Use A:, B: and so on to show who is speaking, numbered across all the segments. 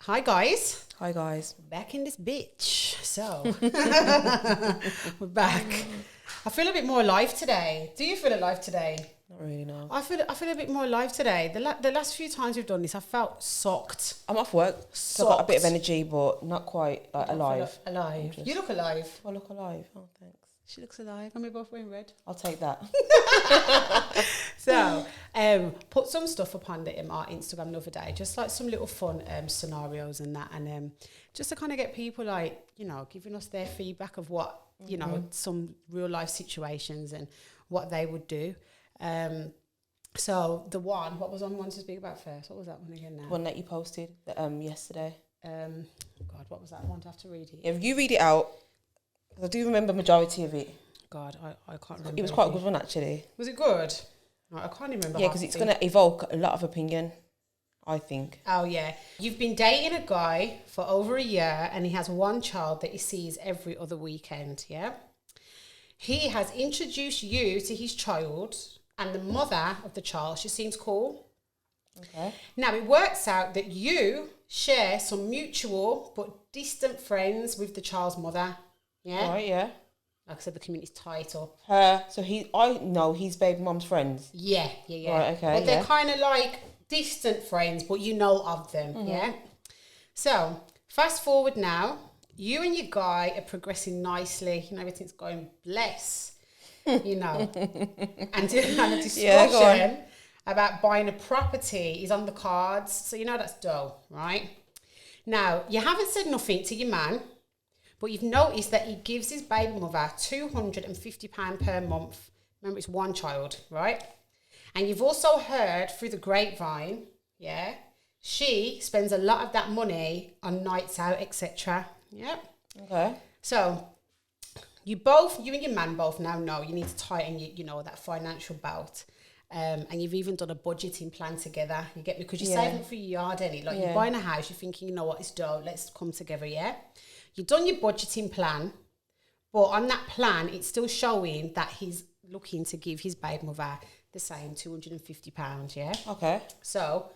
A: Hi guys,
B: Hi guys.
A: back in this bitch. So we're back. I feel a bit more alive today. Do you feel alive today?
B: Not really, no.
A: I feel a bit more alive today. The last few times we've done this, I felt socked.
B: I'm off work, so I've got a bit of energy, but not quite like alive.
A: Alive. You look alive.
B: I look alive. Oh, thanks.
A: She looks alive. And we're both wearing red.
B: I'll take that.
A: So, put some stuff up on our Instagram the other day, just like some little fun scenarios and that, and just to kind of get people like, you know, giving us their feedback of what, you know, some real life situations and what they would do. So the one, what was on one to speak about first? What was that one again now?
B: One that you posted yesterday.
A: God, what was that one? Do I have to read it?
B: Yeah, you read it out. 'Cause I do remember majority of it.
A: God, I can't remember.
B: It was quite a good one, actually.
A: Was it good? I can't even remember.
B: Yeah, because it's going to evoke a lot of opinion, I think.
A: Oh, yeah. You've been dating a guy for over a year and he has one child that he sees every other weekend, yeah? He has introduced you to his child and the mother of the child. She seems cool.
B: Okay.
A: Now, it works out that you share some mutual but distant friends with the child's mother, yeah?
B: Right, yeah.
A: Like I said, the community's tight up.
B: I know he's baby mum's friends.
A: Yeah.
B: Right, okay,
A: But they're
B: yeah.
A: kind of like distant friends, but you know of them, yeah? So, fast forward now, you and your guy are progressing nicely, you know, everything's going bless, you know. And a discussion about buying a property is on the cards, so you know that's dough, right? Now, you haven't said nothing to your man, but you've noticed that he gives his baby mother £250 per month. Remember, it's one child, right? And you've also heard through the grapevine, yeah, she spends a lot of that money on nights out, etc. Yeah.
B: Okay.
A: So you and your man both now know you need to tighten that financial belt. And you've even done a budgeting plan together. You get me? Because you're saving for your yard, any like you're buying a house, you're thinking, you know what, it's dough, let's come together, yeah? You've done your budgeting plan, but on that plan, it's still showing that he's looking to give his baby mother the same £250, yeah?
B: Okay.
A: So,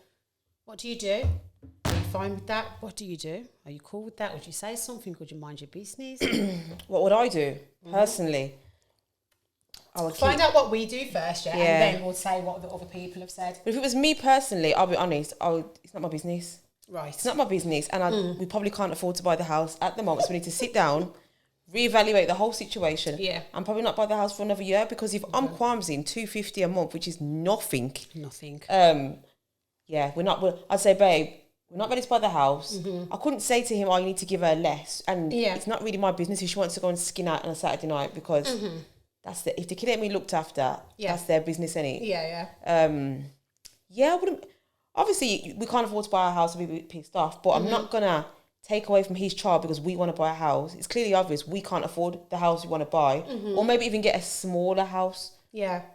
A: what do you do? Are you fine with that? What do you do? Are you cool with that? Would you say something? Would you mind your business?
B: What would I do, personally? I would
A: Find out what we do first, yeah? And then we'll say what the other people have said.
B: But if it was me personally, I'll be honest, it's not my business.
A: Right.
B: It's not my business, and we probably can't afford to buy the house at the moment. So we need to sit down, reevaluate the whole situation.
A: Yeah.
B: And probably not buy the house for another year, because if I'm qualming £250 a month, which is nothing. Yeah, I'd say, babe, we're not ready to buy the house. I couldn't say to him, you need to give her less. And it's not really my business if she wants to go and skin out on a Saturday night, because if the kid ain't me looked after, that's their business, innit?
A: Yeah.
B: I wouldn't. Obviously, we can't afford to buy a house and be pissed off, but I'm not gonna take away from his child because we want to buy a house. It's clearly obvious we can't afford the house we want to buy, or maybe even get a smaller house,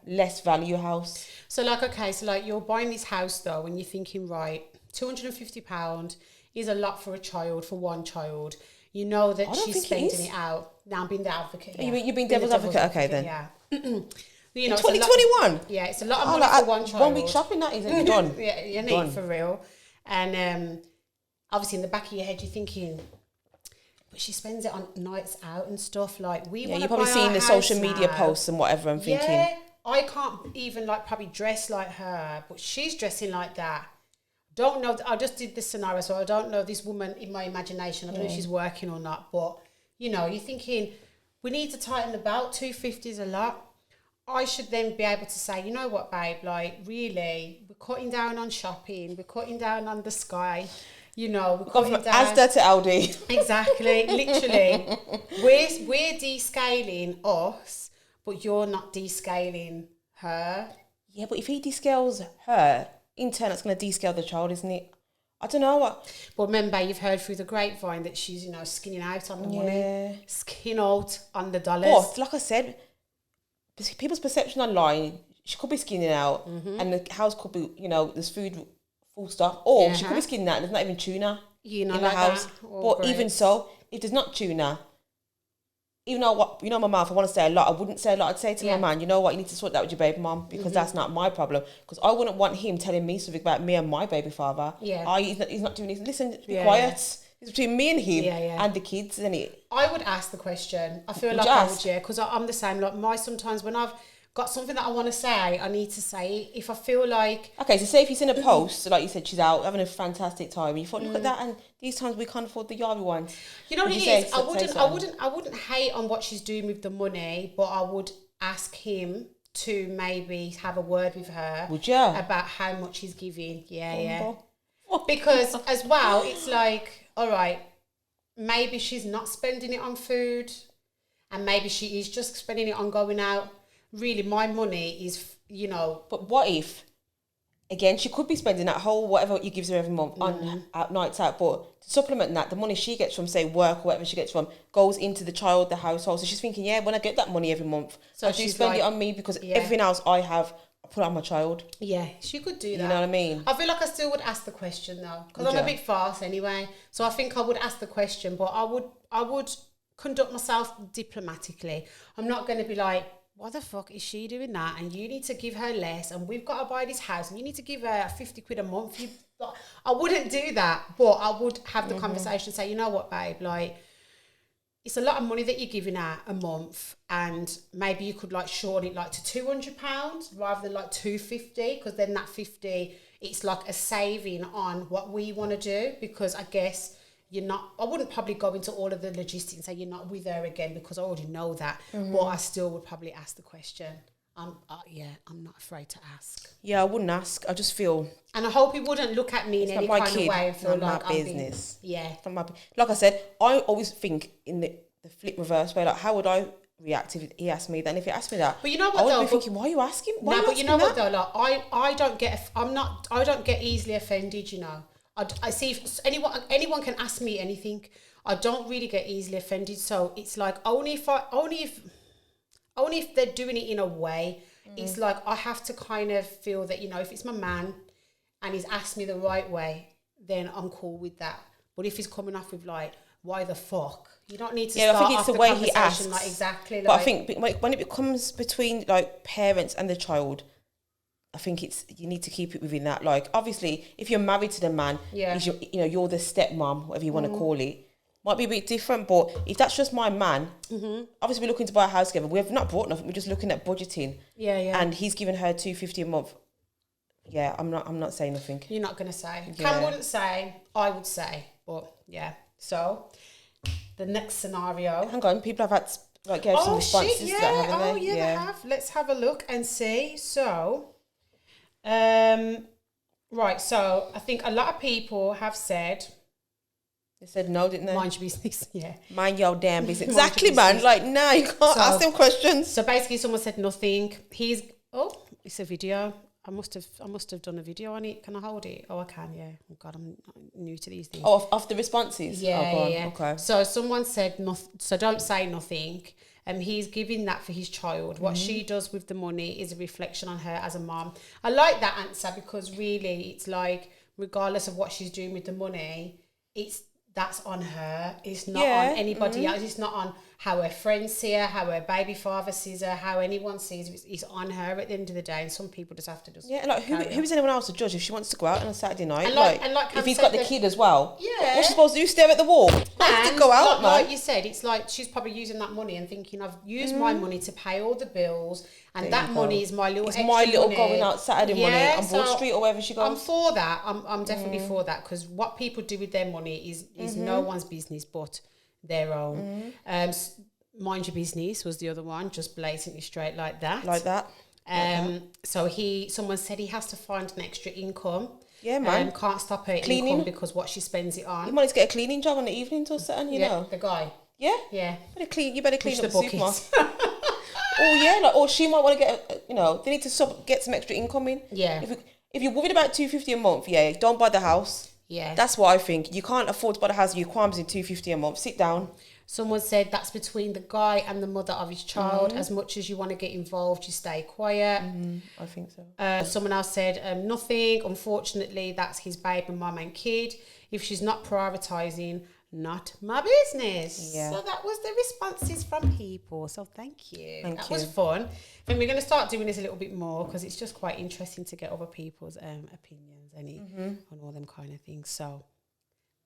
B: less value house.
A: So you're buying this house though, and you're thinking, right, £250 is a lot for a child, for one child. You know that she's spending it out. Now I'm being the advocate.
B: Yeah. You've been devil's advocate, okay then.
A: Yeah.
B: You know, 2021.
A: Yeah, it's a lot of money for one child.
B: 1 week shopping, that isn't done.
A: Yeah, you need for real. And obviously, in the back of your head, you're thinking, but she spends it on nights out and stuff. Like
B: you're probably seeing the social media posts and whatever. I'm thinking,
A: I can't even probably dress like her, but she's dressing like that. Don't know. I just did this scenario, so I don't know this woman in my imagination. I don't know if she's working or not, but you're thinking we need to tighten the belt. 250 is a lot. I should then be able to say, you know what, babe, like, really, we're cutting down on shopping, we're cutting down on the Sky, we're cutting down...
B: Asda to Aldi.
A: Exactly, literally. We're descaling us, but you're not descaling her.
B: Yeah, but if he descales her, in turn, it's going to descale the child, isn't it? I don't know what...
A: But remember, you've heard through the grapevine that she's, skinning out on the money, skin out on the dollars.
B: But, like I said... People's perception online, she could be skinning out, and the house could be, there's food, full stuff, or she could be skinning out and there's not even tuna in the house. But even so, if there's not tuna, even though my mum, if I want to say a lot, I wouldn't say a lot. I'd say to
A: Yeah.
B: my man, you know what, you need to sort that with your baby mum, because that's not my problem. Because I wouldn't want him telling me something about me and my baby father.
A: Yeah.
B: He's not doing this. Listen, be
A: Yeah,
B: quiet.
A: yeah.
B: It's between me and him
A: Yeah.
B: and the kids, isn't it?
A: I would ask the question. I feel
B: Would
A: like
B: you
A: I
B: ask?
A: would, yeah, because I'm the same. Like sometimes when I've got something that I want to say, I need to say it. If I feel like,
B: Okay, so say if you've seen a post, so like you said, she's out having a fantastic time, and you thought, look at that, and these times we can't afford the Yari ones.
A: you know what
B: Would
A: it
B: you say
A: is,
B: something?
A: I wouldn't hate on what she's doing with the money, but I would ask him to maybe have a word with her.
B: Would you?
A: About how much he's giving. Yeah.
B: Humble.
A: Because as well, it's like, all right, maybe she's not spending it on food, and maybe she is just spending it on going out. Really, my money is,
B: But what if, again, she could be spending that whole whatever you gives her every month on nights out, but to supplement that, the money she gets from, say, work or whatever she gets from, goes into the child, the household. So she's thinking, yeah, when I get that money every month,
A: So
B: I do
A: she's
B: spend
A: like-
B: it on me, because
A: yeah.
B: everything else I have, I put on my child.
A: Yeah, she could do that.
B: You know what I mean?
A: I feel like I still would ask the question though, because
B: Would
A: I'm a
B: you?
A: bit fast anyway. So I think I would ask the question, but I would conduct myself diplomatically. I'm not going to be like, what the fuck is she doing that? And you need to give her less, and we've got to buy this house, and you need to give her 50 quid a month. I wouldn't do that, but I would have the conversation, say, you know what, babe, like, it's a lot of money that you're giving out a month, and maybe you could like shorten it like to £200 rather than like £250, because then that 50, it's like a saving on what we want to do, because I guess I wouldn't probably go into all of the logistics and say you're not with her again, because I already know that, but I still would probably ask the question. I'm not afraid to ask.
B: Yeah, I wouldn't ask. I just feel
A: And I hope he wouldn't look at me in any
B: not my
A: kind
B: kid,
A: of way and feel
B: not my
A: like I'm being,
B: business.
A: yeah.
B: From my, like I said, I always think in the flip reverse way, like, how would I react if he asked me that? And if he asked me that,
A: But you know what
B: I would
A: though,
B: be thinking, why are you asking? Why are
A: No,
B: you
A: but you know
B: asking
A: what
B: that?
A: though, like I don't get easily offended. I see if anyone can ask me anything. I don't really get easily offended. So it's like only if they're doing it in a way, it's like I have to kind of feel that, if it's my man and he's asked me the right way, then I'm cool with that. But if he's coming off with like, why the fuck? You don't need to
B: Yeah,
A: start
B: I think it's
A: off
B: the way he
A: conversation
B: asks.
A: like exactly.
B: But
A: like,
B: I think when it becomes between like parents and the child, I think you need to keep it within that. Like, obviously, if you're married to the man,
A: Yeah.
B: you're the stepmom, whatever you want to call it. Might be a bit different, but if that's just my man, obviously we're looking to buy a house together. We have not bought nothing. We're just looking at budgeting.
A: Yeah.
B: And he's giving her $250 a month. Yeah, I'm not saying nothing.
A: You're not going to say.
B: Yeah.
A: Cam wouldn't say. I would say. But yeah. So the next scenario.
B: Hang on, people have had gave some responses to that, haven't they?
A: They have. Let's have a look and see. So, right. So I think a lot of people have said,
B: They said no, didn't they?
A: mind your business. Yeah.
B: Mind your damn business.
A: Mind your
B: Exactly, man.
A: business.
B: Like, no, you can't ask them questions.
A: So basically, someone said nothing. It's a video. I must have done a video on it. Can I hold it? Oh, I can. Yeah. Oh God, I'm new to these things.
B: Oh, off the responses?
A: Yeah,
B: oh, go on.
A: yeah.
B: Okay.
A: So someone said nothing. So don't say nothing. He's giving that for his child. What she does with the money is a reflection on her as a mom. I like that answer, because really, it's like, regardless of what she's doing with the money, that's on her. It's not on anybody else. It's not on how her friends see her, how her baby father sees her, how anyone sees her. It's on her at the end of the day. And some people just have to just
B: Yeah, like who is anyone else to judge if she wants to go out on a Saturday night?
A: And like
B: if he's
A: Cam
B: got
A: said
B: the
A: that-
B: kid as well.
A: Yeah.
B: What's she supposed to do? Stare at the wall? Has to go out, man.
A: Like you said, it's like she's probably using that money and thinking, I've used my money to pay all the bills, and
B: There
A: that
B: you go.
A: money is my little
B: It's
A: extra
B: my little
A: money.
B: going out Saturday money on Broad
A: so
B: Street or wherever she
A: I'm
B: goes.
A: for that. I'm definitely for that, because what people do with their money is no one's business but their own. Mind your business was the other one, just blatantly straight like that.
B: Like that.
A: So someone said he has to find an extra income.
B: Yeah, man.
A: Can't stop her
B: Cleaning.
A: income because what she spends it
B: You
A: on.
B: might need to get a cleaning job on the evenings or something, you know.
A: The guy.
B: Yeah?
A: Yeah.
B: You better clean
A: Push
B: up
A: the
B: the supermarket. Oh yeah, like, or she might want to get, they need to get some extra income in.
A: Yeah.
B: If you're worried about $250 a month, yeah, don't buy the house.
A: Yeah.
B: That's what I think. You can't afford to buy the house. Your qualms in $250 a month. Sit down.
A: Someone said that's between the guy and the mother of his child. As much as you want to get involved, you stay quiet.
B: I think so.
A: Someone else said nothing. Unfortunately, that's his babe and mum and kid. If she's not prioritising not my business.
B: Yeah.
A: So that was the responses from people. So thank you.
B: Thank
A: that
B: you.
A: was fun. I think we're going to start doing this a little bit more because it's just quite interesting to get other people's opinions on all them kind of things. So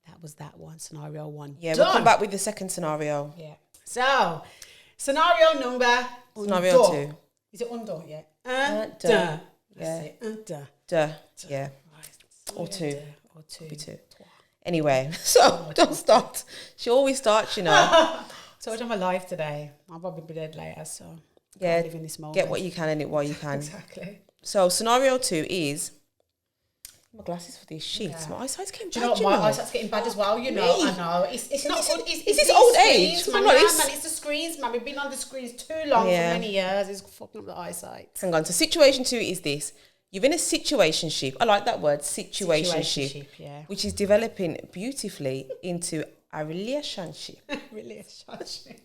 A: that was that one, scenario one.
B: Yeah,
A: done.
B: we'll come back with the second scenario.
A: Yeah. So, scenario number
B: Scenario
A: undo.
B: 2.
A: Is it undo yet?
B: Duh.
A: That's
B: Yeah.
A: it.
B: Duh. Yeah.
A: Right.
B: Or 2.
A: Or 2.
B: Be 2. Anyway, so don't start. She always starts, you know.
A: So I'm alive today. I'll probably be dead later, so
B: Yeah,
A: live in this moment.
B: get what you can in it while you can.
A: Exactly.
B: So scenario 2 is my glasses for these sheets.
A: Yeah.
B: My eyesight's getting
A: Do
B: bad.
A: you know what? My eyesight's getting bad as well, you know.
B: Me.
A: I know. It's not good. It's
B: this
A: these
B: old
A: screens,
B: age?
A: man.
B: I'm like
A: Yeah,
B: this.
A: man, it's the screens, man. We've been on the screens too long
B: Yeah.
A: for many years. It's fucking up the eyesight.
B: Hang on. So situation 2 is this. You're in a situationship. I like that word, situationship.
A: Yeah.
B: Which is developing beautifully into a relationship.
A: Relationship.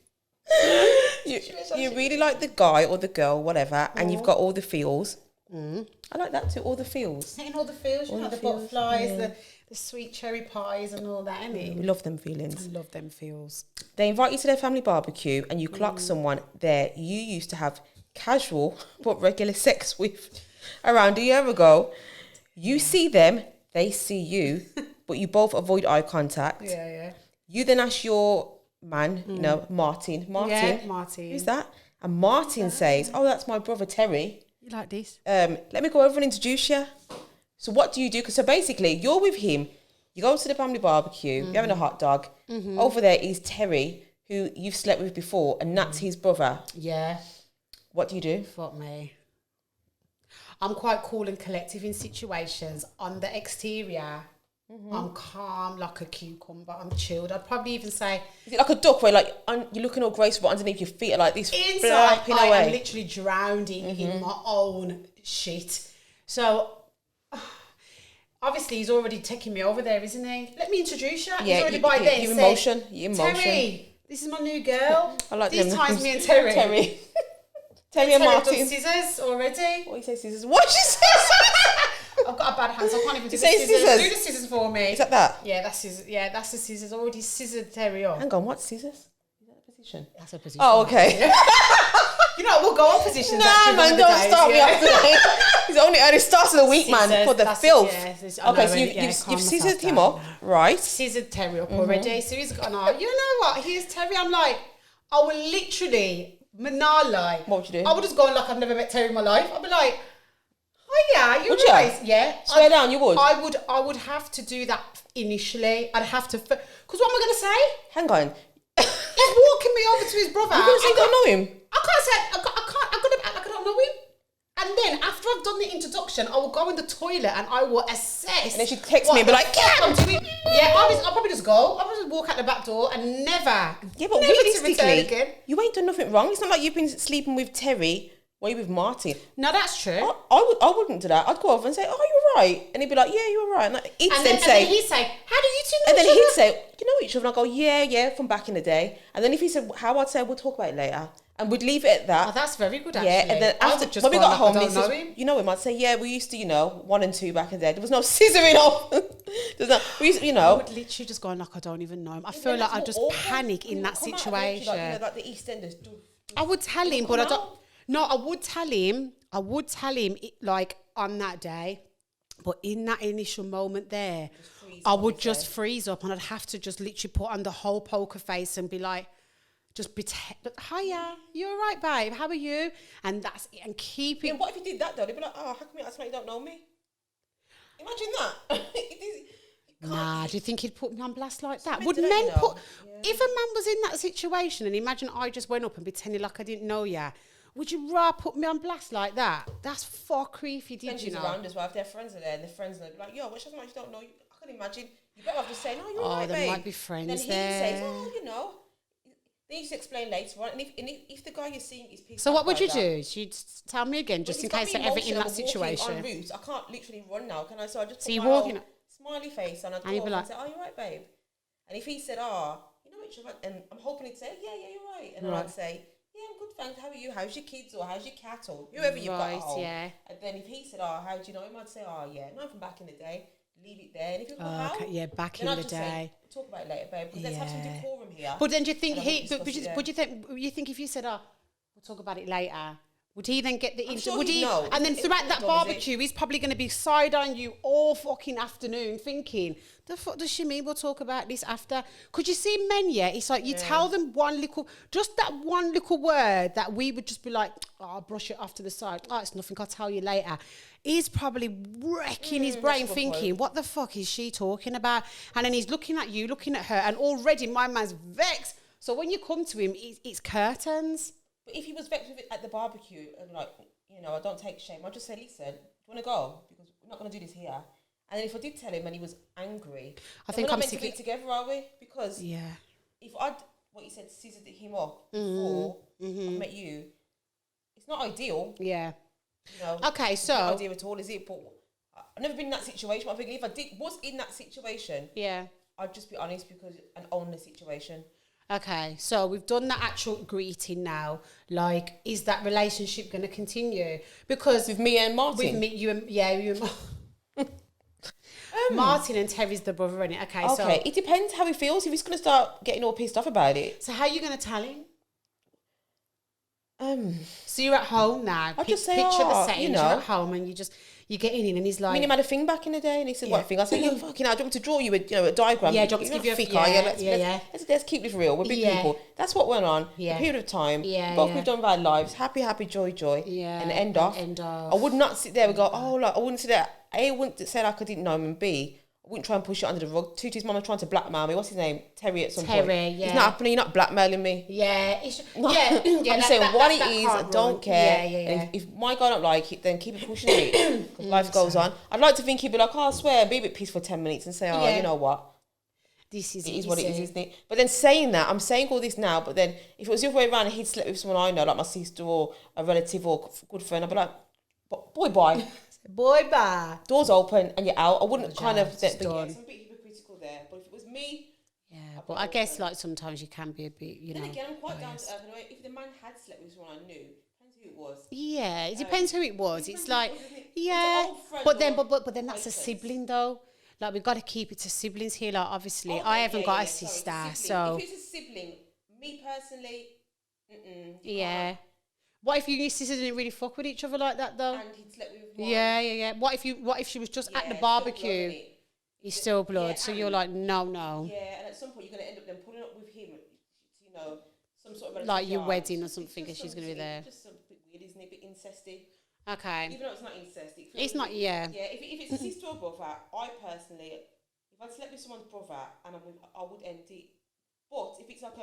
B: You really like the guy or the girl, whatever, and you've got all the feels. I like that too, all the feels.
A: Getting all the feels, you know, the
B: feels,
A: butterflies, the sweet cherry pies and all that, innit?
B: We love them feelings.
A: I love them feels.
B: They invite you to their family barbecue and you clock someone there you used to have casual but regular sex with around a year ago. You see them, they see you, but you both avoid eye contact.
A: Yeah.
B: You then ask your man, you know, Martin.
A: Yeah, Martin.
B: Who's that? And Martin says, oh, that's my brother Terry.
A: You like this?
B: Let me go over and introduce you. So what do you do? 'Cause so basically, you're with him. You go to the family barbecue. You're having a hot dog. Over there is Terry, who you've slept with before, and that's his brother.
A: Yeah.
B: What do you do?
A: Fuck me. I'm quite cool and collective in situations. On the exterior, I'm calm like a cucumber. I'm chilled. I'd probably even say
B: Is it like a duck where like you're looking all graceful, but underneath your feet are like this
A: inside
B: flapping
A: I am
B: away?
A: literally drowning in my own shit. So obviously he's already taking me over there, isn't he? Let me introduce you. He's already by then
B: your
A: said,
B: emotion. Your emotion.
A: Terry, this is my new girl.
B: I like
A: These
B: them.
A: times me and Terry.
B: Terry. Terry and
A: Terry have done
B: Martin.
A: scissors already.
B: What do you say, scissors? What she says?
A: I've got a bad hand, so I can't even do the
B: say
A: scissors.
B: scissors?
A: Do the scissors for me.
B: Is that that?
A: Yeah, that's scissors. Yeah, that's the scissors. Already scissored Terry up.
B: Hang on, what scissors? Is that a position?
A: That's a position.
B: Oh, okay.
A: You know, we'll go on positions.
B: Nah,
A: actually,
B: man,
A: one of the
B: don't
A: days,
B: start me
A: yeah.
B: up today. It's only early start of the week, man,
A: Scissors,
B: for the
A: that's it,
B: filth.
A: yeah, I
B: Okay,
A: know,
B: so
A: yeah,
B: you've
A: calm
B: scissored
A: myself
B: him
A: down
B: up,
A: now.
B: right?
A: Scissored Terry up already. So he's gone, oh, you know what? Here's Terry. I'm like, I will literally, not lie.
B: What would you do?
A: I would just go like I've never met Terry in my life. I'd be like, oh yeah, you're
B: Would you?
A: right. Yeah.
B: Swear down, you would?
A: I would have to do that initially. I'd have to, because what am I going to say?
B: Hang on.
A: He's walking me over to his brother.
B: You're going to say you don't know him?
A: I can't say, I'm going to act like I don't know him. And then after I've done the introduction, I will go in the toilet and I will assess.
B: And then she texts me and be like,
A: "Get
B: "Get
A: I'm doing." Yeah, I'll probably just go. I'll just walk out the back door and never.
B: Yeah, but
A: never to return
B: realistically,
A: again.
B: you ain't done nothing wrong. It's not like you've been sleeping with Terry while you're with Martin.
A: No, that's true.
B: I wouldn't do that. I'd go over and say, oh, you're right. And he'd be like, yeah, you're right. And he'd
A: And
B: then
A: then
B: say,
A: he'd say, "How do you two know
B: and then
A: each
B: he'd
A: other?"
B: say, you know each other? And I'd go, yeah, from back in the day. And then if he said how, I'd say, we'll talk about it later. And we'd leave it at that.
A: Oh, that's very good, actually.
B: Yeah, and then
A: I
B: after,
A: would just
B: when we
A: go
B: got
A: like,
B: home,
A: I
B: he
A: don't know
B: says,
A: him.
B: you know him? I'd say, yeah, we used to, 1 and 2 back in the day. There was no scissoring off. There's no, we used to,
A: I would literally just go like I don't even know him. I feel like I'd just panic in that situation.
B: Like the EastEnders.
A: I would tell him, but I don't. No, I would tell him. Like on that day, but in that initial moment there, I would just freeze up, and I'd have to just literally put on the whole poker face and be like, just pretend. Hiya, you're all right, babe. How are you? And that's it. And keep it.
B: Yeah, what if you did that though? They'd be like, oh, how come you act like you don't know me? Imagine that.
A: Nah, do you think he'd put me on blast like that?
B: meant
A: Would
B: to let
A: men
B: you know.
A: put...
B: Yeah.
A: If a man was in that situation and imagine I just went up and pretended like I didn't know ya, would you rather put me on blast like that? That's fuckery if you did, you know.
B: around as well. If their friends are there and their friends are like, yo, what so much you don't know? I can imagine. You better off just saying, oh, you're all right,
A: there
B: babe.
A: might be friends
B: and then
A: there.
B: he says, oh, Then you just explain later on. And if the guy you're seeing is pissed
A: So what
B: off
A: would
B: by
A: you
B: that,
A: do? You'd tell me again, just in
B: But
A: case
B: it's
A: they're
B: got
A: ever
B: me
A: in that
B: emotional, walking
A: situation.
B: En route. I can't literally run now, can I? So I just
A: So
B: put
A: you're
B: my
A: walking-
B: little smiley face and I'd go
A: And you'd
B: over
A: be
B: and
A: like-
B: say, oh, you're right, babe. And if he said, oh, you know what, and I'm hoping he'd say, yeah, you're right. And then
A: Right.
B: I'd say, yeah, I'm good, thanks. How are you? How's your kids? Or how's your cat? Or whoever you've got at
A: Right,
B: home.
A: yeah.
B: And then if he said, oh, how do you know him? I'd say, oh, yeah, not from back in the day. leave it there. And if you go, how?
A: Okay, yeah, back
B: Then
A: in
B: I'd
A: the
B: just say,
A: day.
B: talk about it later, babe, because let's have some
A: Yeah.
B: decorum here.
A: But then do you think
B: And I
A: he?
B: won't
A: But
B: discuss it
A: would you think if you said, "Oh, we'll talk about it later," would he then get the?
B: sure
A: Would
B: he'd
A: he?
B: know.
A: And then
B: It
A: throughout
B: wouldn't
A: that
B: done, is it?
A: barbecue, he's probably going to be side on you all fucking afternoon, thinking, "The fuck does she mean? We'll talk about this after." Could you see men? Yeah, it's like you tell them just that one little word that we would just be like, "Oh, I'll brush it off to the side. Oh, it's nothing. I'll tell you later." He's probably wrecking his brain,
B: that's a good
A: thinking,
B: point.
A: "What the fuck is she talking about?" And then he's looking at you, looking at her, and already my man's vexed. So when you come to him, it's curtains.
B: But if he was vexed with it at the barbecue and like, you know, I don't take shame, I'd just say, listen, do you want to go? Because we're not going to do this here. And then if I did tell him and he was angry,
A: I
B: then
A: think
B: we're not
A: I'm
B: meant to
A: thinking-
B: be together, are we? Because
A: Yeah.
B: if I'd, what you said, scissored him up before I met you, it's not ideal.
A: Yeah.
B: You know,
A: Okay,
B: it's
A: so-
B: not ideal at all, is it? But I've never been in that situation. But I think if I was in that situation,
A: Yeah.
B: I'd just be honest and own the situation.
A: Okay, so we've done the actual greeting now. Like, is that relationship going to continue? Because
B: With me and Martin.
A: with me, you and Martin and Terry's the brother, innit? Okay,
B: Okay, it depends how he feels. If he's going to start getting all pissed off about it,
A: so how are you going to tell him? So you're at home now.
B: I'll just say,
A: picture the
B: "Oh,
A: setting.
B: you
A: You're
B: know."
A: at home and you get in and he's like,
B: I mean, he had a thing back in the day, and he said, "What thing?" I said, "Yeah, fucking hell, do you want me to draw you a diagram?"
A: Yeah, do you want me to
B: You're
A: give you
B: not
A: a-
B: thick, are you?
A: yeah,
B: Let's keep this real. We're big
A: Yeah.
B: people. That's what went on.
A: Yeah.
B: A period of time.
A: Yeah,
B: Both
A: yeah.
B: we've done with our lives. Happy, joy,
A: Yeah,
B: and end
A: and
B: off.
A: end off.
B: I would not sit there and go, "Oh, like I wouldn't sit there." A, I wouldn't say like I didn't know him, and B, I wouldn't try and push it under the rug. Two, his mama trying to blackmail me. What's his name? Terry at some point.
A: Terry, yeah.
B: It's not happening. You're not blackmailing me.
A: yeah, yeah.
B: I'm saying what it is, I
A: can't
B: don't
A: run.
B: care.
A: Yeah, yeah, yeah.
B: And if my guy don't like it, then keep it pushing it. Because life goes on. I'd like to think he'd be like, "Oh, I swear," be a bit pissed for 10 minutes and say, "Oh,
A: Yeah.
B: you know what?
A: This is
B: It is
A: you
B: what it
A: see.
B: is, isn't it?" But then saying that, I'm saying all this now, but then if it was the other way around and he'd slept with someone I know, like my sister or a relative or good friend, I'd be like, "Boy, bye."
A: Boy, bye.
B: Doors open and you're out. I wouldn't kind of...
A: it's
B: But
A: done.
B: yeah, I'm a bit hypocritical there. But if it was me...
A: Yeah, but I guess like sometimes you can be a bit, you know.
B: Then again, I'm quite down
A: biased.
B: to earth. Anyway, if the man had slept with someone I knew, depends who it was.
A: Yeah, it depends who it was. It's
B: depends
A: like,
B: who it was, isn't it? It's
A: yeah,
B: an old friend
A: but then,
B: or
A: but then that's a
B: acquaintance.
A: sibling though. Like we've got to keep it to siblings here. Like obviously,
B: Okay,
A: I haven't got a
B: sorry,
A: sister,
B: it's a sibling.
A: so
B: If it's a sibling, me personally, you
A: yeah.
B: can't.
A: What if you and your sister didn't really fuck with each other like that though?
B: And he'd slept with one.
A: Yeah, yeah, yeah. What if she was just at the
B: Yeah,
A: barbecue?
B: still
A: He's still blood,
B: Yeah,
A: so
B: and-
A: you're like, no.
B: Yeah, and at some point you're going to end up then pulling up with him, you know, some sort of relative
A: Like your
B: yard.
A: wedding or
B: It's
A: something,
B: just
A: and she's gonna be
B: something-
A: there.
B: Just something weird, isn't it? A bit incesty.
A: Okay.
B: Even though it's not incest, it feels
A: It's not, yeah.
B: Yeah, if it's a sister or brother, I personally, if I'd slept with someone's brother, and I would end it. But if it's like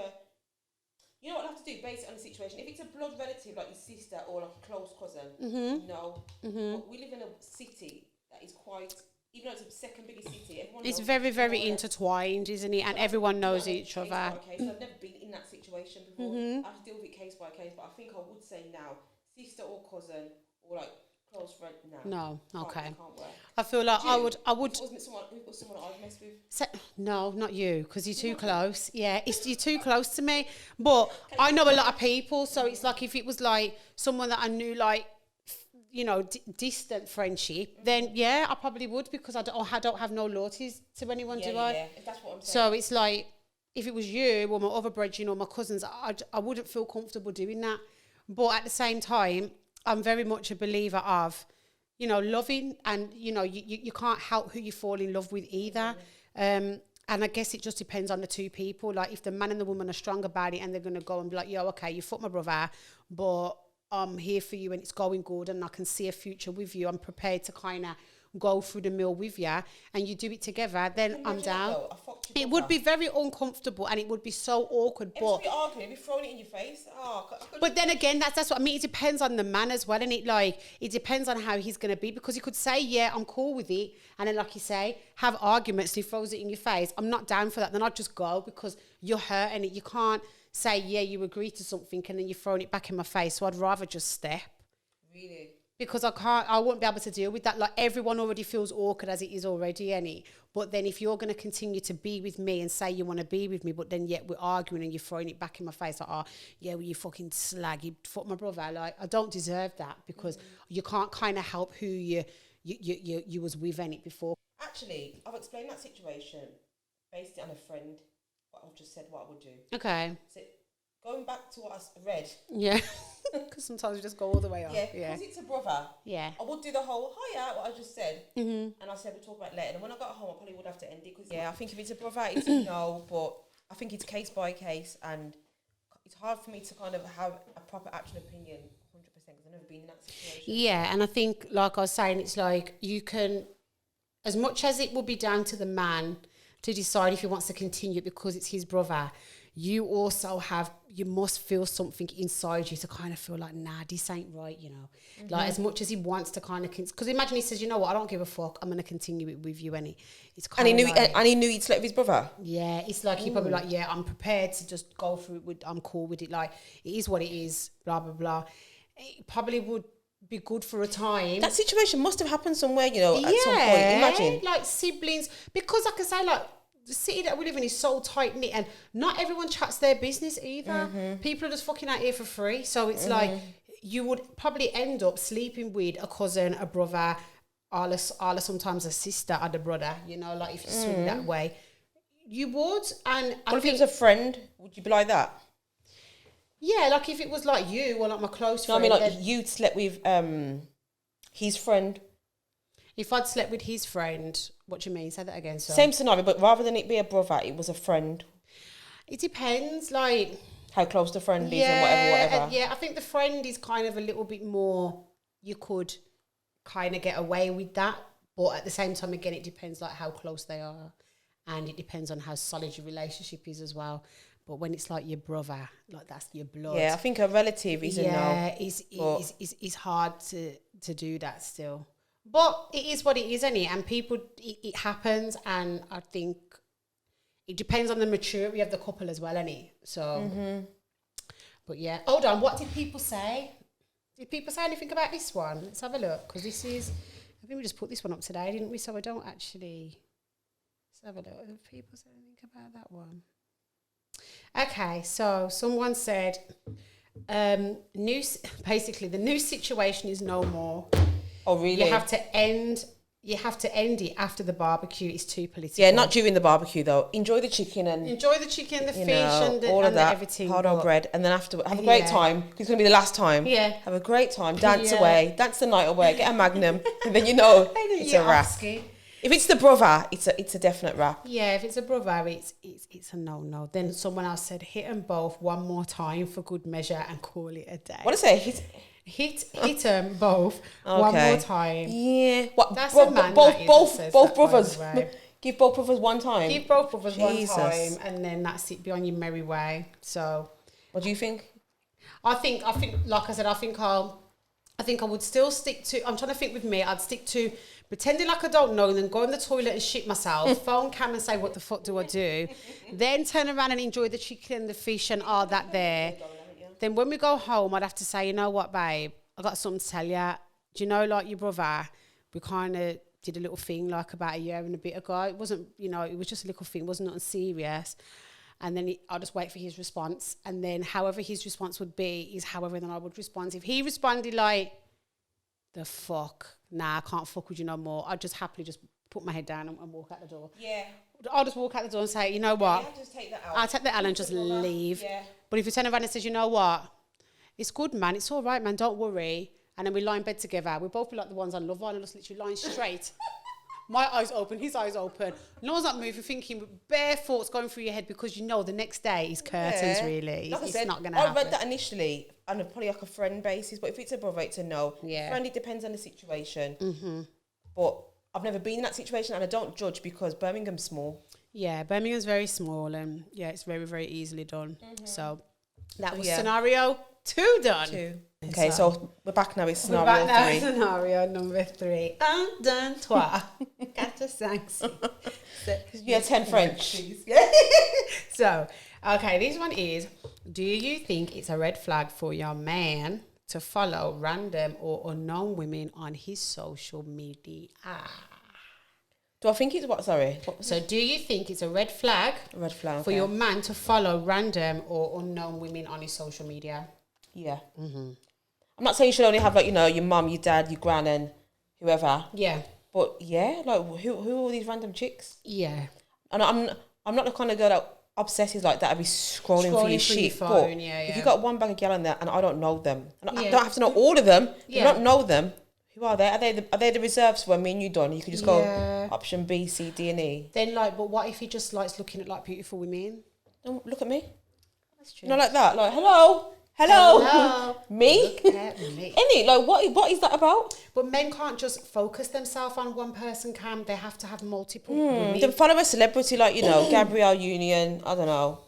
B: you know what I have to do, base it on the situation. If it's a blood relative, like your sister or like a close cousin, no. But we live in a city that is quite, even though it's the second biggest city, everyone
A: It's
B: knows
A: very,
B: each
A: very
B: other.
A: intertwined, isn't it? And everyone knows each
B: Case
A: other.
B: by case. I've never been in that situation before. I have to deal with it case by case, but I think I would say now, sister or cousin or like close friend,
A: No,
B: Can't-
A: okay.
B: Can't work.
A: I feel like I
B: You?
A: would.
B: If it was someone I've messed with.
A: No, not you, because you're too close. Yeah, you're too close to me. But I know a lot of people, so it's like if it was like someone that I knew, like distant friendship, then yeah, I probably would because I don't have no loyalties to anyone, do I?
B: Yeah, if that's what I'm saying.
A: So it's like if it was you or my other brethren or my cousins, I wouldn't feel comfortable doing that. But at the same time, I'm very much a believer of, loving, and you can't help who you fall in love with either. And I guess it just depends on the two people. Like if the man and the woman are strong about it and they're gonna go and be like, yo, okay, you fucked my brother, but I'm here for you and it's going good and I can see a future with you. I'm prepared to kind of go through the mill with you and you do it together, then I'm down. It would be very uncomfortable and it would be so awkward.
B: But be arguing, be throwing it in your face.
A: But then again, that's what I mean. It depends on the man as well, and it depends on how he's gonna be, because he could say, yeah, I'm cool with it, and then like you say, have arguments. And he throws it in your face. I'm not down for that. Then I'd just go because you're hurting it. You can't say, yeah, you agree to something and then you're throwing it back in my face. So I'd rather just step.
B: Really?
A: Because I won't be able to deal with that. Like everyone already feels awkward as it is already, any. But then if you're going to continue to be with me and say you want to be with me, but then yet we're arguing and you're throwing it back in my face, like, oh, yeah, well, you fucking slag, you fuck my brother. Like, I don't deserve that because you can't kind of help who you was with any before.
B: Actually, I've explained that situation, based it on a friend. What I've just said, what I would do.
A: Okay.
B: So, going back to what I read.
A: Yeah. Because sometimes we just go all the way up.
B: Yeah, because it's a brother.
A: Yeah.
B: I would do the whole hiya, what I just said. And I said we'll talk about it later. And when I got home, I probably would have to end it. Because I think if it's a brother, it's a no. But I think it's case by case. And it's hard for me to kind of have a proper actual opinion 100% because I've never been in that situation.
A: Yeah, and I think, like I was saying, it's like you can, as much as it will be down to the man to decide if he wants to continue because it's his brother, you also you must feel something inside you to kind of feel like, nah, this ain't right, you know. Like, as much as he wants to kind of, because imagine he says, you know what, I don't give a fuck, I'm going to continue it with you, and it's kind
B: and
A: of
B: he knew he'd slept with his brother.
A: Yeah, it's like he probably like, yeah, I'm prepared to just go through it I'm cool with it, like, it is what it is, blah, blah, blah. It probably would be good for a time.
B: That situation must have happened somewhere, you know, at some point. Imagine.
A: Like siblings, because like I say, like, the city that we live in is so tight knit, and not everyone chats their business either. People are just fucking out here for free. So it's like you would probably end up sleeping with a cousin, a brother, or sometimes a sister or the brother. You know, like if you swing that way, you would. And
B: What if it was a friend? Would you be like that?
A: Yeah, like if it was like you or like my close
B: No,
A: friend.
B: I mean, like you'd slept with his friend.
A: If I'd slept with his friend, what do you mean? Say that again. So
B: Same scenario, but rather than it be a brother, it was a friend.
A: It depends, like
B: How close the friend is and whatever.
A: Yeah, I think the friend is kind of a little bit more, you could kind of get away with that. But at the same time, again, it depends like how close they are. And it depends on how solid your relationship is as well. But when it's like your brother, like that's your blood.
B: Yeah, I think a relative is a no.
A: Yeah, it's hard to do that still. But it is what it is, isn't it? And people, it happens, and I think it depends on the maturity of the couple as well, isn't it? So, but yeah. Hold on, what did people say? Did people say anything about this one? Let's have a look, because this is, I think we just put this one up today, didn't we? So I don't actually, let's have a look. Did people say anything about that one? Okay, so someone said, basically the new situation is no more.
B: Oh, really?
A: You have to end it after the barbecue. It's too political.
B: Yeah, not during the barbecue though. Enjoy the chicken and
A: the fish and
B: all of that,
A: everything.
B: hard bread, and then after have a great time because it's gonna be the last time.
A: Yeah,
B: have a great time, dance away, dance the night away, get a Magnum, and then it's a wrap. If it's the brother, it's a definite wrap.
A: Yeah, if it's a brother, it's a no. Then someone else said, hit them both one more time for good measure and call it a day.
B: What did I say?
A: Hit them both one more time.
B: Yeah. What?
A: That's a man
B: both brothers. Give both brothers one time.
A: Give both brothers one time, and then that's it. Be on your merry way. So,
B: what do you think?
A: I think, like I said, I think I would still stick to. I'm trying to think with me. I'd stick to pretending like I don't know, and then go in the toilet and shit myself. Phone Cam and say, what the fuck do I do? Then turn around and enjoy the chicken and the fish and all that there. Then when we go home, I'd have to say, you know what, babe? I got something to tell you. Do you know, like your brother, we kind of did a little thing like about a year and a bit ago. It wasn't, it was just a little thing. It wasn't nothing serious. And then I'll just wait for his response. And then however his response would be is however then I would respond. If he responded like, the fuck, nah, I can't fuck with you no more, I'd just happily just put my head down and walk out the door.
B: Yeah.
A: I'll just walk out the door and say, you know what?
B: Yeah, just take that out.
A: I'll take the L and just leave.
B: Yeah.
A: But if you turn around and says, you know what? It's good, man. It's all right, man. Don't worry. And then we lie in bed together. We both be like the ones on Love Island, just literally lying straight. My eyes open, his eyes open. No one's not moving, thinking bare thoughts going through your head because you know the next day is curtains, really.
B: Like
A: it's not going to happen.
B: I read that initially on probably like a friend basis, but if it's a brother, it's a no.
A: Yeah.
B: Friend, it depends on the situation. Mm-hmm. But I've never been in that situation and I don't judge because Birmingham's small.
A: Yeah, Birmingham's very small and it's very, very easily done. Mm-hmm. So that was scenario 2 done. 2.
B: Okay, so we're back now with scenario 3.
A: Scenario number 3. Un, deux, trois. 4, 5, 6.
B: Yeah, 10 French.
A: So, okay, this one is, do you think it's a red flag for your man to follow random or unknown women on his social media?
B: Do I think it's what? Sorry.
A: So do you think it's a red flag for your man to follow random or unknown women on his social media?
B: Yeah. Mm-hmm. I'm not saying you should only have your mum, your dad, your gran and whoever.
A: Yeah.
B: But yeah, like who are all these random chicks?
A: Yeah.
B: And I'm not the kind of girl that obsesses like that. I'd be scrolling through your shit.
A: phone,
B: But
A: yeah,
B: if
A: yeah.
B: you got one bag of gal in there and I don't know them, and I
A: Yeah.
B: don't have to know all of them, if
A: Yeah.
B: I don't know them, who are they? Are they the reserves when me and you done? You could just go
A: Yeah.
B: option B, C, D, and E.
A: Then like, but what if he just likes looking at like beautiful women?
B: Don't look at me.
A: That's true.
B: Not like that. Like hello. Me?
A: Look at me.
B: Any like what is that about?
A: But men can't just focus themselves on one person, Cam. They have to have multiple women.
B: Then follow a celebrity like, you know, Gabrielle Union, I don't know,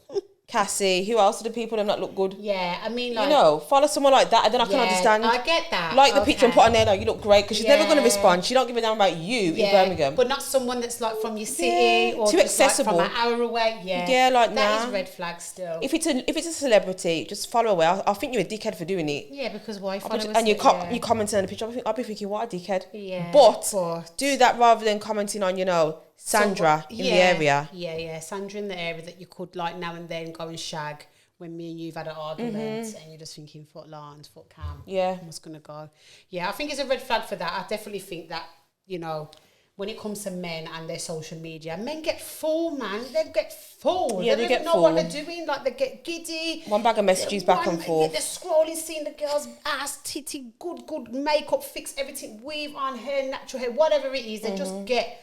B: Cassie. Who else are the people that look good?
A: Yeah, I mean, like,
B: You know, follow someone like that and then I can
A: yeah,
B: understand.
A: I get that.
B: Like the picture and
A: Okay.
B: put on there, like, you look great, because she's never going to
A: Yeah.
B: respond. She don't give a damn about you in Birmingham.
A: But not someone that's like from your city
B: Yeah,
A: or
B: too
A: just
B: accessible.
A: like from an hour away. Yeah,
B: Yeah, like,
A: that is
B: nah.
A: red flag still.
B: If it's a celebrity, just follow away. I think you're a dickhead for doing it.
A: Yeah, because why follow us?
B: And you
A: yeah.
B: commenting on the picture. I'll be thinking, what a dickhead.
A: Yeah,
B: But
A: but-
B: do that rather than commenting on, you know, Sandra in the area.
A: Yeah, Sandra in the area that you could like now and then go and shag when me and you've had an argument and you're just thinking foot Lance, foot Cam.
B: Mm-hmm. Yeah.
A: I'm just gonna go. Yeah, I think it's a red flag for that. I definitely think that, you know, when it comes to men and their social media, men get fooled, man. They get fooled.
B: Yeah,
A: they
B: they
A: don't
B: get
A: know what
B: fooled.
A: they're doing. Like they get giddy.
B: One bag of messages back and forth.
A: They're scrolling, seeing the girl's ass, titty, good makeup, fix everything, weave on hair, natural hair, whatever it is. They
B: Mm-hmm.
A: just get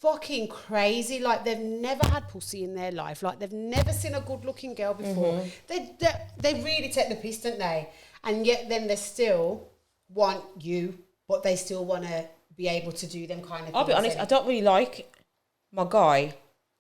A: fucking crazy. Like they've never had pussy in their life. Like they've never seen a good looking girl before. They really take the piss, don't they? And yet then they still want you, but they still want to be able to do them kind of
B: I'll be
A: things.
B: honest, I don't really like my guy.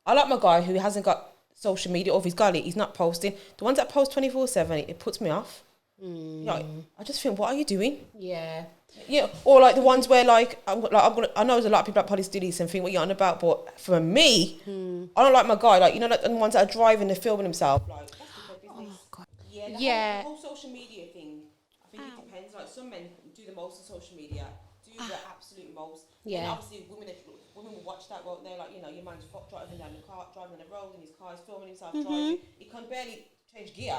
B: I like my guy who hasn't got social media, or if he's got it, he's not posting. The ones that post 24/7, it puts me off. Like, I just think, what are you doing?
A: Yeah.
B: Yeah, or like the ones where like I know there's a lot of people that probably do this and think what you're on about, but for me, I don't like my guy. Like, you know, like the ones that are driving, they're filming themselves. Like, that's their business.
A: God.
B: Yeah,
A: Yeah.
B: whole social media thing. I think it depends. Like some men do the most on social media, do the absolute most.
A: Yeah.
B: And obviously, women will watch that. Well, they're like, you know, your man's driving down the car, driving on the road, and his car is filming himself driving. He can barely change gear.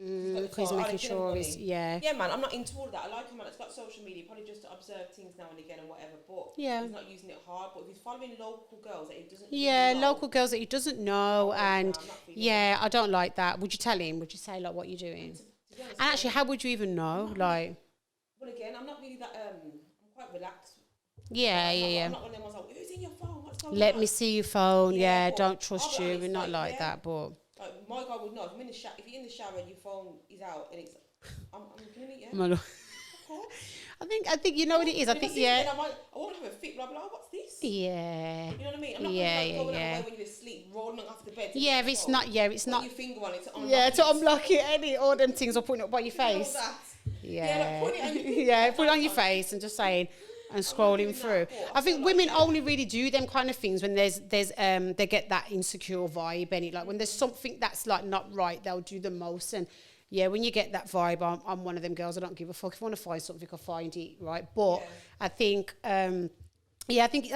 A: Because making sure it's, yeah.
B: Yeah, man, I'm not into all of that. I like a man that's got social media, probably just to observe things now and again and whatever, but
A: Yeah.
B: he's not using it hard. But if he's following local girls that he doesn't
A: Yeah,
B: even know,
A: local girls that he doesn't know, and
B: I'm not feeling
A: yeah, I don't like that. Would you tell him? Would you say like what you're doing?
B: to be honest,
A: And actually, how would you even know? Like,
B: well, again, I'm not really that, I'm quite relaxed.
A: yeah.
B: I'm not one of them ones like, who's in your phone? What's going
A: Let
B: on?
A: me see your phone.
B: Yeah,
A: Yeah,
B: but
A: don't trust
B: I'll be
A: you.
B: honest,
A: We're not
B: like,
A: like
B: yeah.
A: that, but
B: Like, my guy would know. If I'm in the if you're in the shower and your phone is out and it's, I'm looking at it, yeah.
A: my lord. I think you know what it is. I think yeah,
B: I won't have a fit, blah, blah, what's this?
A: yeah.
B: You know what I mean? I'm not
A: Yeah,
B: going to
A: yeah.
B: away when you're asleep, rolling off the bed.
A: Yeah, it's not. Yeah, it's
B: Put
A: not.
B: your finger on it to unlock
A: Yeah,
B: it.
A: to unlock it. Any all them things are putting up by your
B: You know
A: face.
B: that?
A: Yeah,
B: like, put it on your-
A: yeah, put it on your face and just saying and scrolling through. I think women only really do them kind of things when there's they get that insecure vibe in it. Like when there's something that's like not right, they'll do the most. And yeah, when you get that vibe, I'm one of them girls. I don't give a fuck if I want to find something, I'll find it, right? But I think. Yeah, I think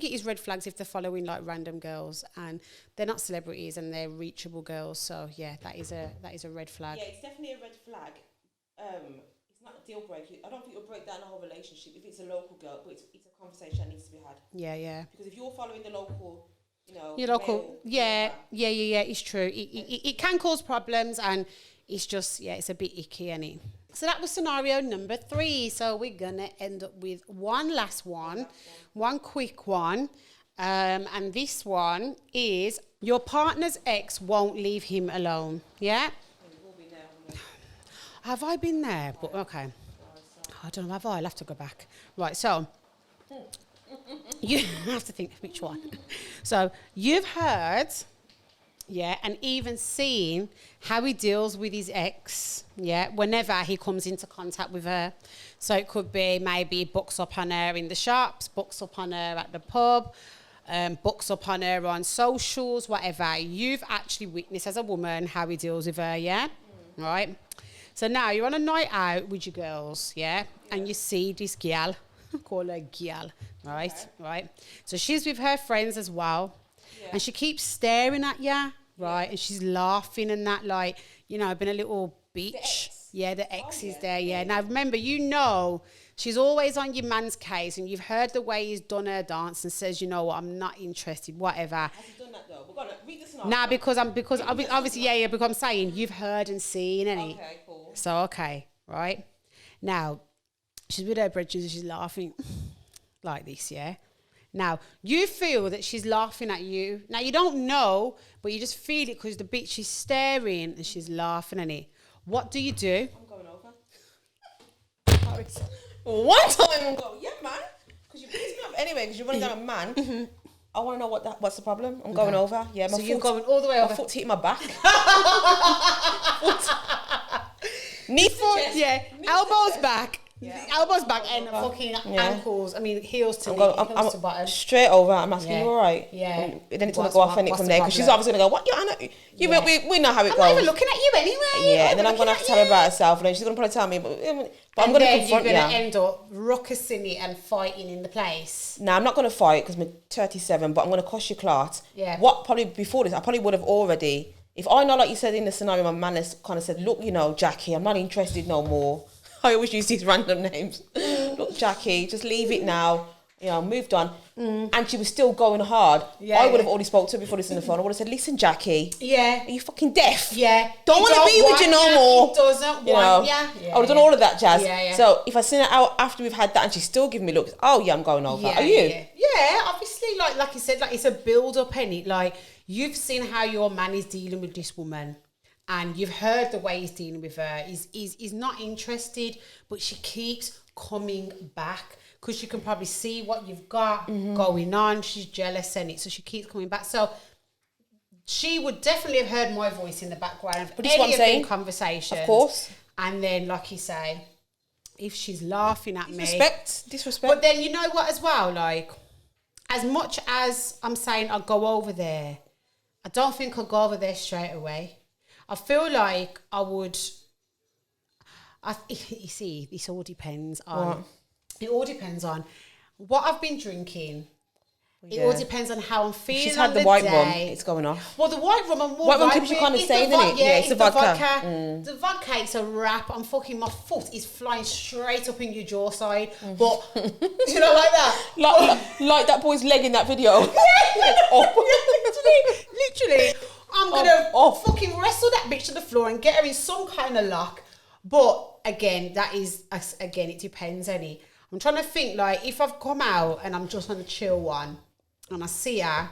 A: it is red flags if they're following like random girls and they're not celebrities and they're reachable girls. So yeah, that is a red flag.
B: Yeah, it's definitely a red flag. It's not a deal breaker. I don't think it'll break down the whole relationship if it's a local girl, but it's a conversation that needs to be had.
A: Yeah.
B: Because if you're following the local, you know,
A: Your local,
B: male,
A: yeah, it's true. It can cause problems, and it's just, it's a bit icky, innit? So that was scenario number 3. So we're gonna end up with one last one, one quick one, and this one is your partner's ex won't leave him alone. Yeah.
B: We'll be there, won't we?
A: Have I been there? But okay. I don't know. Have I? I'll have to go back. Right. So you have to think which one. So you've heard, and even seen how he deals with his ex, whenever he comes into contact with her. So it could be maybe he books up on her in the shops, books up on her at the pub, books up on her on socials, whatever. You've actually witnessed as a woman how he deals with her, right? So now you're on a night out with your girls, and you see this gal, call her gal, right?
B: Okay.
A: Right. So she's with her friends as well, and she keeps staring at you, right? And she's laughing and that, like, you know, been a little bitch.
B: ex?
A: Yeah, the ex
B: Oh,
A: is
B: yeah.
A: there. Yeah. Now remember, She's always on your man's case, and you've heard the way he's done her dance and says, you know what, I'm not interested, whatever.
B: Has he done that though? We're gonna read this now.
A: Nah, because obviously, yeah, because I'm saying you've heard and seen, innit?
B: Okay, cool.
A: So, okay, right? Now, she's with her bridges and she's laughing like this, yeah? Now, you feel that she's laughing at you. Now, you don't know, but you just feel it because the bitch is staring and she's laughing at it. What do you do?
B: I'm going over. One time I'm going, yeah, man. Because you pissed me off anyway, because you're running down a man. I want to know what's the problem. I'm going over. Yeah,
A: so you're going all the way over.
B: My foot hitting my back. Knee foot.
A: Yeah, elbows back.
B: Yeah.
A: Elbows back and fucking ankles. I mean, heels to bottom.
B: Straight over. I'm asking, you all right?
A: Yeah.
B: And then it's going to go off from there. Because she's obviously going to go, what? We know how it goes.
A: I'm not even looking at you anyway.
B: Yeah, and then I'm going to have to tell her about herself. And then she's going to probably tell me, but I'm going to confront you.
A: You're going to end up ruckusing it and fighting in the place.
B: No, I'm not going to fight because I'm 37, but I'm going to cost you clot.
A: Yeah.
B: What probably before this, I probably would have already, if I know, like you said in the scenario, my man has kind of said, look, you know, Jackie, I'm not interested no more. I always use these random names. Look, Jackie, just leave it now. You know, moved on. And she was still going hard. I would have already spoke to her before this on the phone. I would have said, listen, Jackie.
A: Yeah.
B: Are you fucking deaf?
A: Yeah.
B: Don't want to be with you no more.
A: He doesn't want you.
B: I would have done all of that jazz.
A: Yeah.
B: So if I seen her out after we've had that and she's still giving me looks, oh yeah, I'm going over. Are you?
A: Yeah, obviously, like you said, like it's a build-up, innit? Like, you've seen how your man is dealing with this woman. And you've heard the way he's dealing with her. He's not interested, but she keeps coming back because she can probably see what you've got going on. She's jealous and so she keeps coming back. So she would definitely have heard my voice in the background of any of them conversations.
B: Of course.
A: And then, like you say, if she's laughing at me.
B: Disrespect.
A: But then you know what as well, like, as much as I'm saying I'll go over there, I don't think I'll go over there straight away. I feel like I would. You see, this all depends on.
B: What?
A: It all depends on what I've been drinking. It all depends on how I'm feeling.
B: She's had the white rum. It's going off.
A: Well, the white rum and more.
B: White rum keeps you kind of sane, isn't it?
A: Yeah,
B: it's the vodka.
A: The vodka, it's a wrap. I'm fucking. My foot is flying straight up in your jaw side. But you know, like that.
B: Like that boy's leg in that video.
A: Literally. I'm gonna fucking wrestle that bitch to the floor and get her in some kind of lock. But again, it depends, any. I'm trying to think, like, if I've come out and I'm just on a chill one and I see her,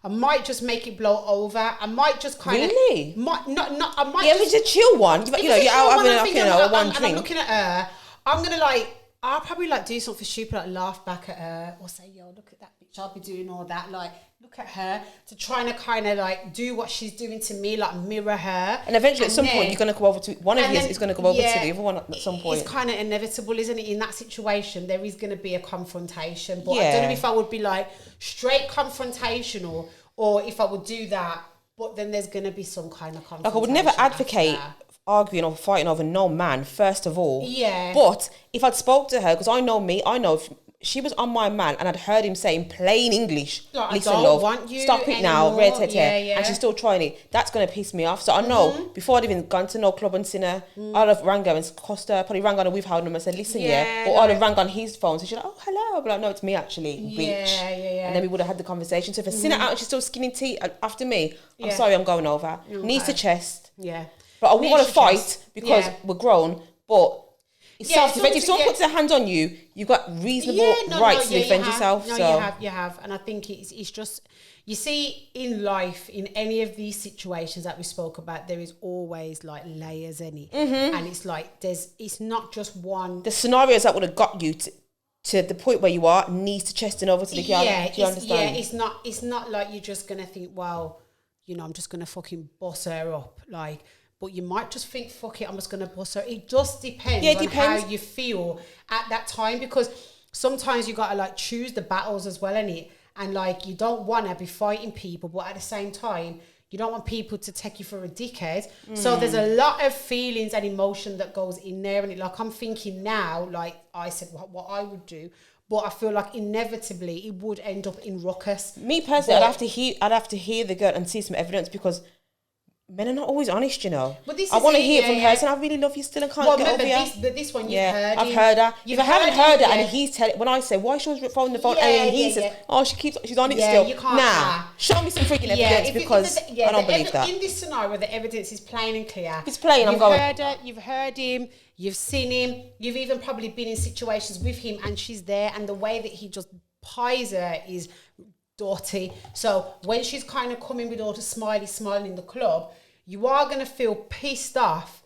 A: I might just make it blow over. I might just kind of
B: really.
A: I might.
B: Yeah, if it's a chill one. You know, you're out having one drink.
A: I'm looking at her. I'm gonna I'll probably do something stupid, like laugh back at her or say, yo, look at that bitch. I'll be doing all that, like. Look at her to trying to kind of like do what she's doing to me, like mirror her.
B: And eventually, at some point, you're going to go over to one of you is going to go over to the other one at some point.
A: It's kind of inevitable, isn't it? In that situation, there is going to be a confrontation. But I don't know if I would be like straight confrontational or if I would do that. But then there's going to be some kind of confrontation.
B: Like I would never advocate arguing or fighting over no man. First of all,
A: yeah.
B: But if I'd spoke to her, because I know me, I know. If she was on my man and I'd heard him say in plain English,
A: like,
B: listen,
A: I don't
B: love,
A: want you
B: stop it now,
A: yeah.
B: and she's still trying it. That's going to piss me off. So I know before I'd even gone to no club and seen her, I'd have rang her and cost her, probably rang on a withheld number and said, listen, or I'd have rang on his phone. So she's like, oh, hello. But like, no, it's me actually, bitch.
A: Yeah.
B: And then we would have had the conversation. So if I seen her out and she's still skinning tea after me, I'm sorry, I'm going over. Okay. Knees to chest.
A: Yeah.
B: But I wouldn't want to fight because we're grown, but it's self-defense. If someone puts their hands on you, you've got reasonable rights to defend yourself.
A: No, you have. And I think it's just, you see, in life, in any of these situations that we spoke about, there is always like layers in it. And it's like, it's not just one.
B: The scenarios that would have got you to the point where you are, knees to chest and over to the ground. Do you understand?
A: Yeah, it's not like you're just going to think, well, you know, I'm just going to fucking boss her up. Like, but you might just think, fuck it, I'm just going to bust her. It just depends on how you feel at that time, because sometimes you got to like choose the battles as well, innit? And like, you don't want to be fighting people, but at the same time, you don't want people to take you for a dickhead. So there's a lot of feelings and emotion that goes in there. And like, I'm thinking now, like I said, what I would do. But I feel like inevitably it would end up in ruckus.
B: Me personally, I'd have to hear the girl and see some evidence, because men are not always honest, you know.
A: But this
B: I
A: is
B: want to
A: it,
B: hear
A: yeah,
B: from
A: yeah.
B: her, saying I really love you still and can't
A: Well,
B: get over
A: remember
B: you.
A: but this one you've heard
B: I've
A: him.
B: heard her.
A: You've
B: If I haven't heard her,
A: yeah.
B: and he's telling, when I say why she was phoning the phone,
A: Yeah,
B: and he
A: yeah,
B: says,
A: yeah.
B: oh, she's on it
A: Yeah,
B: still.
A: you can't.
B: Nah, show me some freaking evidence because I don't believe that.
A: In this scenario, the evidence is plain and clear.
B: If it's plain, I'm going.
A: Heard her, you've heard him, you've seen him, you've even probably been in situations with him, and she's there, and the way that he just pies her is dirty. So when she's kind of coming with all the smiling in the club, you are going to feel pissed off,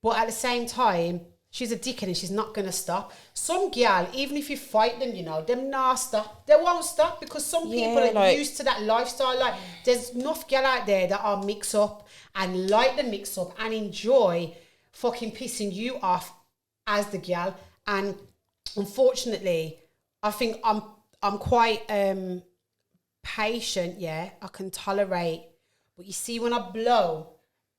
A: but at the same time, she's a dickhead and she's not going to stop. Some gal, even if you fight them, you know, them not stop. They won't stop because some people are used to that lifestyle. Like, there's enough gal out there that are mix up and like the mix up and enjoy fucking pissing you off as the gal. And unfortunately, I think I'm quite patient, yeah. I can tolerate. But you see, when I blow,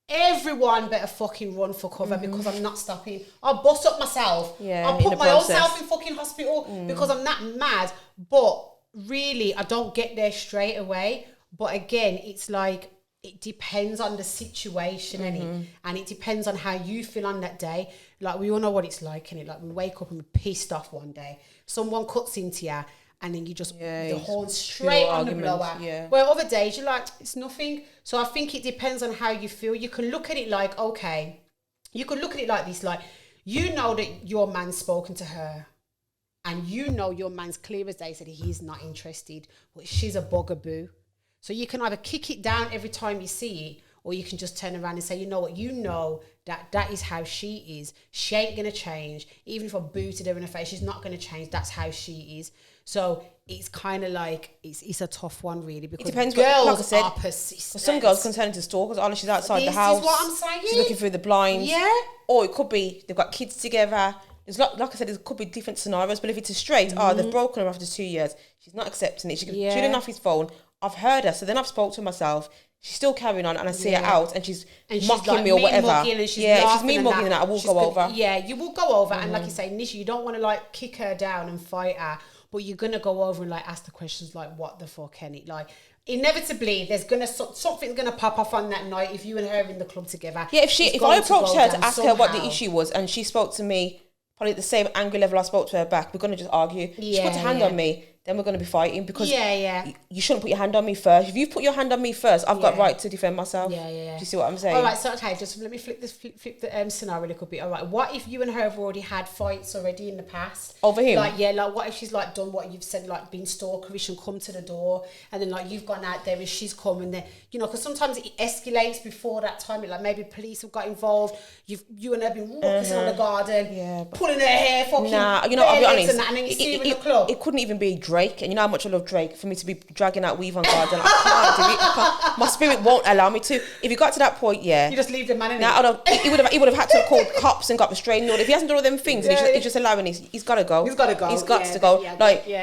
A: everyone better fucking run for cover because I'm not stopping. I'll bust up myself.
B: Yeah,
A: I'll put my own
B: process.
A: self in fucking hospital because I'm that mad. But really, I don't get there straight away. But again, it's like, it depends on the situation, innit? And it depends on how you feel on that day. Like, we all know what it's like, innit? Like, we wake up and we're pissed off one day. Someone cuts into you, and then you just the horn straight on the blower.
B: Yeah.
A: Where other days you're like, it's nothing. So I think it depends on how you feel. You can look at it like, okay, you can look at it like this, like, you know that your man's spoken to her, and you know your man's clear as day said he's not interested, but she's a bugaboo. So you can either kick it down every time you see it, or you can just turn around and say, you know what, you know that is how she is. She ain't going to change. Even if I booted her in the face, she's not going to change. That's how she is. So it's kind of like, it's a tough one, really, because
B: It depends
A: girls
B: like I said,
A: are persistent.
B: Some girls can turn into stalkers. Oh, she's outside the house.
A: This is what I'm saying.
B: She's looking through the blinds.
A: Yeah.
B: Or it could be they've got kids together. There's like I said, there could be different scenarios. But if it's a straight, they've broken her after 2 years. She's not accepting it. She's shooting off his phone. I've heard her. So then I've spoke to myself. She's still carrying on, and I see her out, and she's mocking
A: like
B: me or whatever.
A: If she's
B: mean mugging and that, I will go over.
A: Yeah, you will go over, and like you say, Nisha, you don't want to like kick her down and fight her, but you're gonna go over and like ask the questions like, "What the fuck, Kenny?" Like, inevitably, there's gonna something's gonna pop off on that night if you and her are in the club together.
B: Yeah, if I approached her to ask her what the issue was, and she spoke to me probably at the same angry level I spoke to her back, we're gonna just argue. She put her hand on me, then we're going to be fighting because you shouldn't put your hand on me first. If you put your hand on me first, I've got right to defend myself. Do you see what I'm saying?
A: All right, so okay, just let me flip the scenario a little bit. All right, what if you and her have already had fights already in the past
B: over him?
A: Like, what if she's like done what you've said, like been stalkerish and come to the door, and then like you've gone out there and she's come, and then because sometimes it escalates before that time. Like maybe police have got involved. You and her been walking on the garden, pulling her hair, fucking.
B: Nah, I'll be honest.
A: And then you see her in the club.
B: It couldn't even be Drake, and you know how much I love Drake. For me to be dragging out Weave on Garden, I can't do it. My spirit won't allow me to. If you got to that point, you
A: just leave the man in.
B: He would have had to have called cops and got restraining order. If he hasn't done all them things, and he's just allowing it, he's got to go.
A: He's got to go.
B: He's got to go.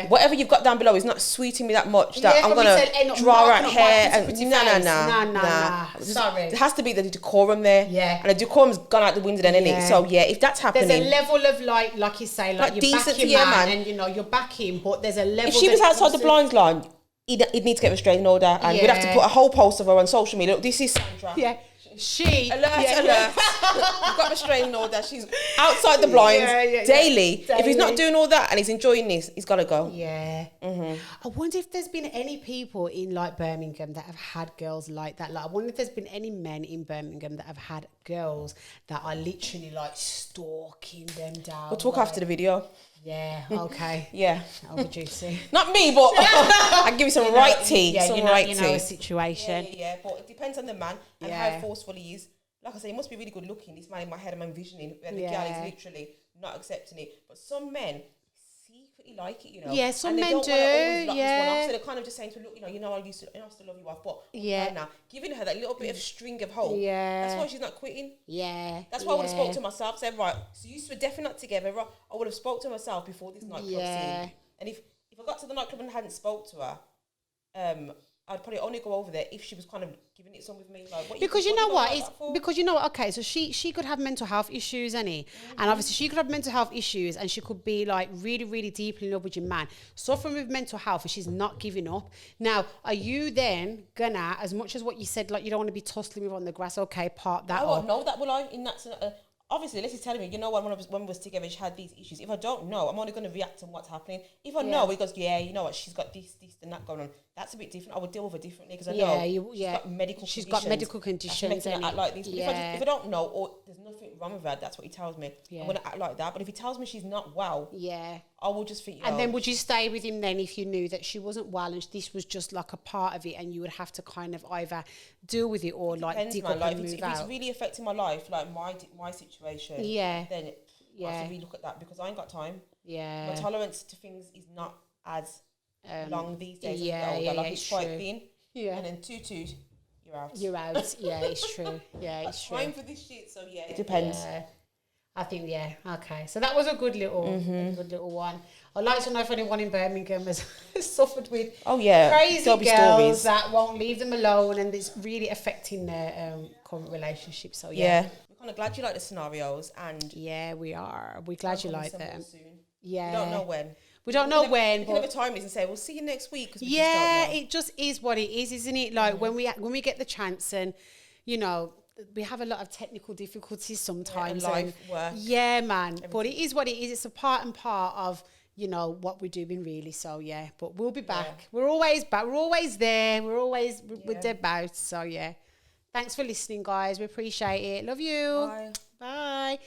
B: Whatever you've got down below is not sweeting me that much that I'm gonna draw out hair and nah.
A: Sorry,
B: there has to be the decorum there.
A: Yeah,
B: and the decorum's gone out the window then, innit? So if that's happening,
A: there's a level of like you say, like you're backing man, and you're backing, but there's a level.
B: If she was outside the blinds line, he'd need to get restraining order, and we'd have to put a whole post of her on social media. Look, this is Sandra.
A: Yeah.
B: Alert. You've got restraining order. She's outside the blinds daily. If he's not doing all that and he's enjoying this, he's got to go.
A: Yeah. I wonder if there's been any people in like Birmingham that have had girls like that. Like, I wonder if there's been any men in Birmingham that have had girls that are literally like stalking them down.
B: We'll talk after the video.
A: Yeah, okay. I'll be juicy.
B: Not me, but I'll give you some right tea.
A: Yeah,
B: some right tea.
A: a situation.
B: Yeah, but it depends on the man and how forceful he is. Like I say, he must be really good looking. This man in my head, I'm envisioning, and the girl is literally not accepting it. But some men secretly like it,
A: Yeah, some men do.
B: So they're kind of just saying to her, look, I still love you off, but now giving her that little bit of string of hope.
A: Yeah,
B: that's why she's not quitting.
A: Yeah,
B: that's why I would have spoke to myself. Said, right, so you were definitely not together. Right? I would have spoke to myself before this nightclub scene. And if I got to the nightclub and hadn't spoke to her, I'd probably only go over there if she was kind of giving it some with me. Like,
A: because you know what? It's
B: for?
A: because you know what? Okay, so she could have mental health issues, and obviously she could have mental health issues, and she could be like really, really deeply in love with your man, suffering with mental health, and she's not giving up. Now, are you then gonna, as much as what you said, like you don't want to be tussling with on the grass? Okay, part that.
B: I won't know that, will I? In that. Obviously, unless he's telling me, you know what, when we was together, she had these issues. If I don't know, I'm only going to react on what's happening. If I know, he goes, yeah, you know what, she's got this and that going on. That's a bit different. I would deal with her differently because I know she's got medical conditions.
A: She's
B: making her act like this.
A: Yeah.
B: If I don't know, or there's nothing wrong with her, that's what he tells me. I'm going to act like that. But if he tells me she's not well, I will just think,
A: and then would you stay with him then if you knew that she wasn't well and this was just like a part of it, and you would have to kind of either deal with it or like dig up and move out?
B: If it's really affecting my life, like my situation, then I have to relook at that because I ain't got time. My tolerance to things is not as long these days. Like it's quite thin. And then toot, you're out.
A: Yeah, it's true. Yeah, it's true.
B: Time for this shit. So it depends.
A: I think okay. So that was a good little one. I'd like to know if anyone in Birmingham has suffered with crazy girls stories that won't leave them alone, and it's really affecting their current relationship. So
B: we're kind of glad you like the scenarios, and
A: we are. We're glad you like them.
B: Soon.
A: Yeah,
B: we don't know when.
A: We don't know when.
B: We can have a time and say we'll see you next week.
A: It just is what it is, isn't it? Like when we get the chance, and you know, we have a lot of technical difficulties sometimes.
B: Life, work.
A: Yeah, man. Everything. But it is what it is. It's a part and part of, you know, what we're doing really. So but we'll be back. We're always back. We're always there. We're always we're dead about. So thanks for listening, guys. We appreciate it. Love you.
B: Bye.
A: Bye.